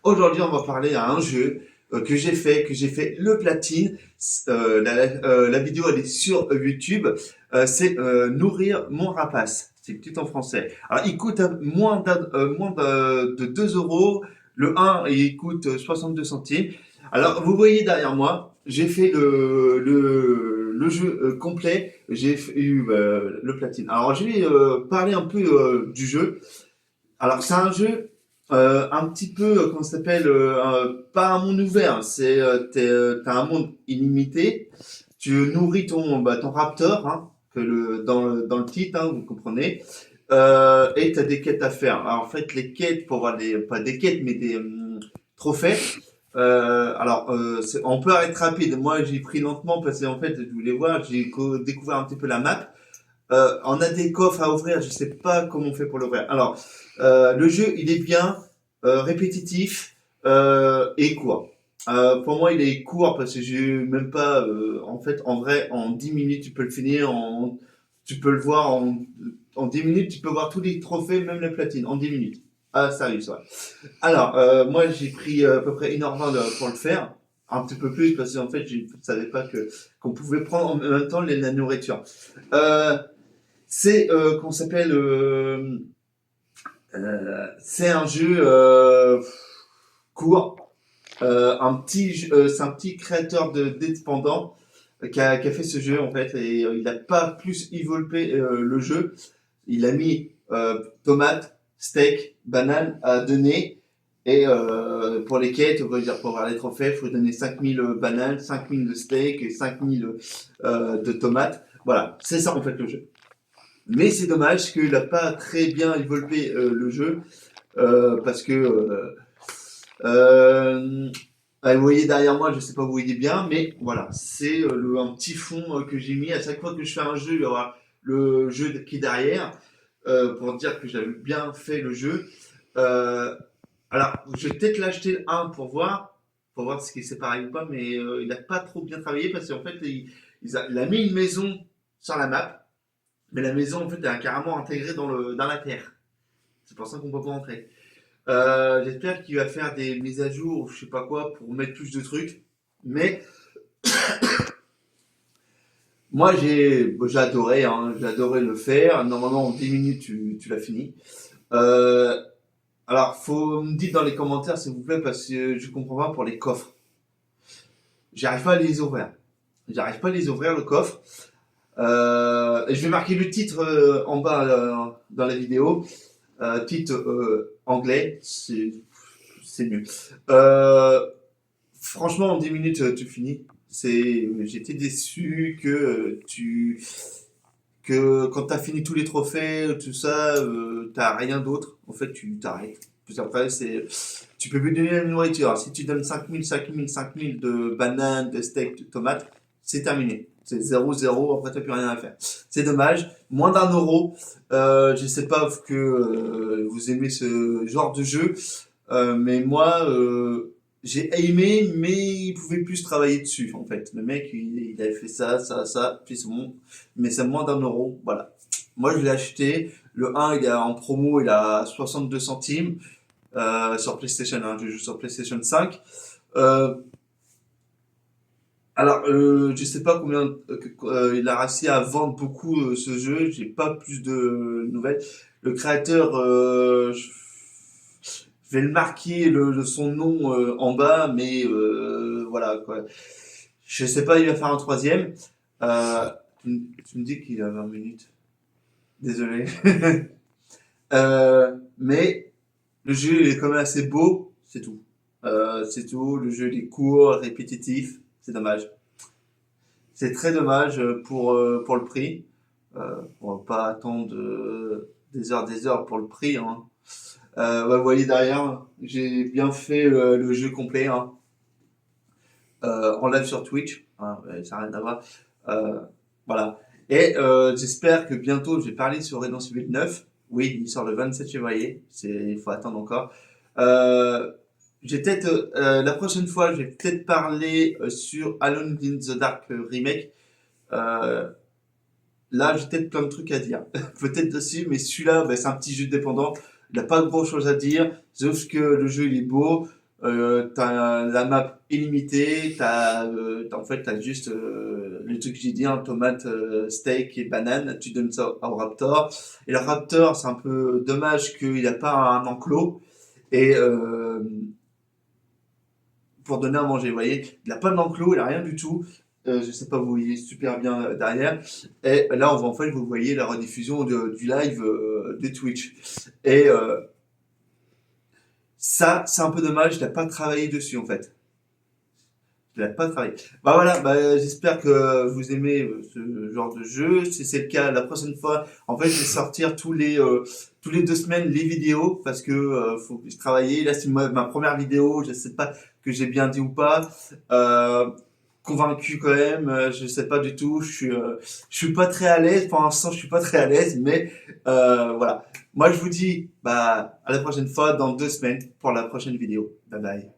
Aujourd'hui, on va parler à un jeu que j'ai fait le platine. La vidéo, elle est sur YouTube. C'est Nourrir mon rapace. C'est tout en français. Alors, il coûte moins de 2 euros. Le un il coûte 62 centimes. Alors, vous voyez derrière moi, j'ai fait le jeu complet. Eu le platine. Alors, je vais parler un peu du jeu. Alors, c'est un jeu un petit peu, comment ça s'appelle, pas un monde ouvert, t'as un monde illimité. Tu nourris ton raptor, hein, dans le titre, hein, vous comprenez. Et t'as des quêtes à faire. Alors, en fait, les quêtes, pour avoir pas des quêtes, mais des trophées. On peut être rapide. Moi, j'ai pris lentement parce qu'en fait, je voulais voir, découvert un petit peu la map. On a des coffres à ouvrir, je sais pas comment on fait pour l'ouvrir. Alors, le jeu, il est bien, répétitif et court. Pour moi, il est court parce que j'ai même pas, en fait, en vrai, en 10 minutes, tu peux le finir. Tu peux le voir en 10 minutes, tu peux voir tous les trophées, même les platines, en 10 minutes. Ah, sérieux, ça. Alors, moi, j'ai pris à peu près 1h20 pour le faire. Un petit peu plus parce qu'en fait, je ne savais pas qu'on pouvait prendre en même temps la nourriture. Euh, qu'on s'appelle c'est un jeu court, c'est un petit créateur de d'indépendant qui a fait ce jeu en fait et il n'a pas plus développé le jeu. Il a mis tomate, steak, banane à donner et pour les quêtes, on va dire pour avoir les trophées, il faut donner 5000 bananes, 5000 de steak et 5000 de tomates. Voilà, c'est ça en fait le jeu. Mais c'est dommage qu'il n'a pas très bien évolué le jeu parce que vous voyez derrière moi, je sais pas vous voyez bien, mais voilà, c'est un petit fond que j'ai mis à chaque fois que je fais un jeu, il y aura le jeu qui est derrière pour dire que j'avais bien fait le jeu. Euh, alors, je vais peut-être l'acheter le 1 pour voir si c'est pareil ou pas, mais il n'a pas trop bien travaillé parce qu'en fait, il a mis une maison sur la map. Mais la maison, en fait, elle est carrément intégrée dans la terre. C'est pour ça qu'on peut pas entrer. J'espère qu'il va faire des mises à jour, ou je sais pas quoi, pour mettre plus de trucs. Mais moi, j'ai adoré, hein, j'ai adoré le faire. Normalement, en 10 minutes, tu l'as fini. Euh, alors, faut me dire dans les commentaires, s'il vous plaît, parce que je comprends pas pour les coffres. J'arrive pas à les ouvrir. J'arrive pas à les ouvrir, le coffre. Je vais marquer le titre en bas dans la vidéo. Titre anglais, c'est mieux. Franchement, en 10 minutes, tu finis. J'étais déçu que quand t'as fini tous les trophées, tout ça, t'as rien d'autre. En fait, tu t'arrêtes. Puis après, tu peux plus donner la nourriture. Alors, si tu donnes 5000 de bananes, de steaks, de tomates, c'est terminé. C'est 0-0, après t'as plus rien à faire. C'est dommage. Moins d'un euro. Je sais pas que vous aimez ce genre de jeu, mais moi, j'ai aimé, mais il pouvait plus travailler dessus, en fait. Le mec, il avait fait ça, puis c'est bon. Mais c'est moins d'un euro, voilà. Moi, je l'ai acheté. Le un il est en promo, il a 62 centimes sur PlayStation, hein, je joue sur PlayStation 5. Euh, je sais pas combien il a réussi à vendre beaucoup ce jeu. J'ai pas plus de nouvelles. Le créateur, je vais le marquer son nom en bas, mais voilà quoi. Je sais pas, il va faire un troisième. Euh, tu me dis qu'il a 20 minutes. Désolé. Mais le jeu il est quand même assez beau, c'est tout. C'est tout. Le jeu il est court, répétitif. C'est dommage. C'est très dommage pour le prix. On va pas attendre des heures pour le prix. Hein. Ouais, vous voyez derrière, j'ai bien fait le jeu complet hein, en live sur Twitch. Hein, ça n'a rien à voir. Euh, voilà. Et j'espère que bientôt je vais parler sur Resident Evil 9. Oui, il sort le 27 février. Il faut attendre encore. Euh, la prochaine fois, je vais peut-être parler sur Alone in the Dark remake. Euh, Là, j'ai peut-être plein de trucs à dire. Peut-être dessus, mais celui-là, c'est un petit jeu dépendant. Il n'a pas grand-chose à dire, sauf que le jeu, il est beau. t'as la map illimitée, en fait, t'as juste le truc que j'ai dit, un tomate, steak et banane, tu donnes ça au raptor. Et le raptor, c'est un peu dommage qu'il n'a pas un enclos. Et pour donner à manger, vous voyez, il n'a pas d'enclos, il n'a rien du tout. Je sais pas, vous voyez super bien derrière. Et là, en fait, vous voyez la rediffusion du live de Twitch. Et ça, c'est un peu dommage, il n'a pas travaillé dessus, en fait. Il n'a pas travaillé. Bah voilà, bah, j'espère que vous aimez ce genre de jeu. Si c'est le cas, la prochaine fois, en fait, je vais sortir tous les 2 semaines les vidéos parce que faut que je travaille. Là, c'est ma première vidéo. Je sais pas que j'ai bien dit ou pas. Euh, Convaincu quand même. Je sais pas du tout. Je suis pas très à l'aise. Pour l'instant, je suis pas très à l'aise, mais voilà. Moi, je vous dis, bah, à la prochaine fois dans 2 semaines pour la prochaine vidéo. Bye bye.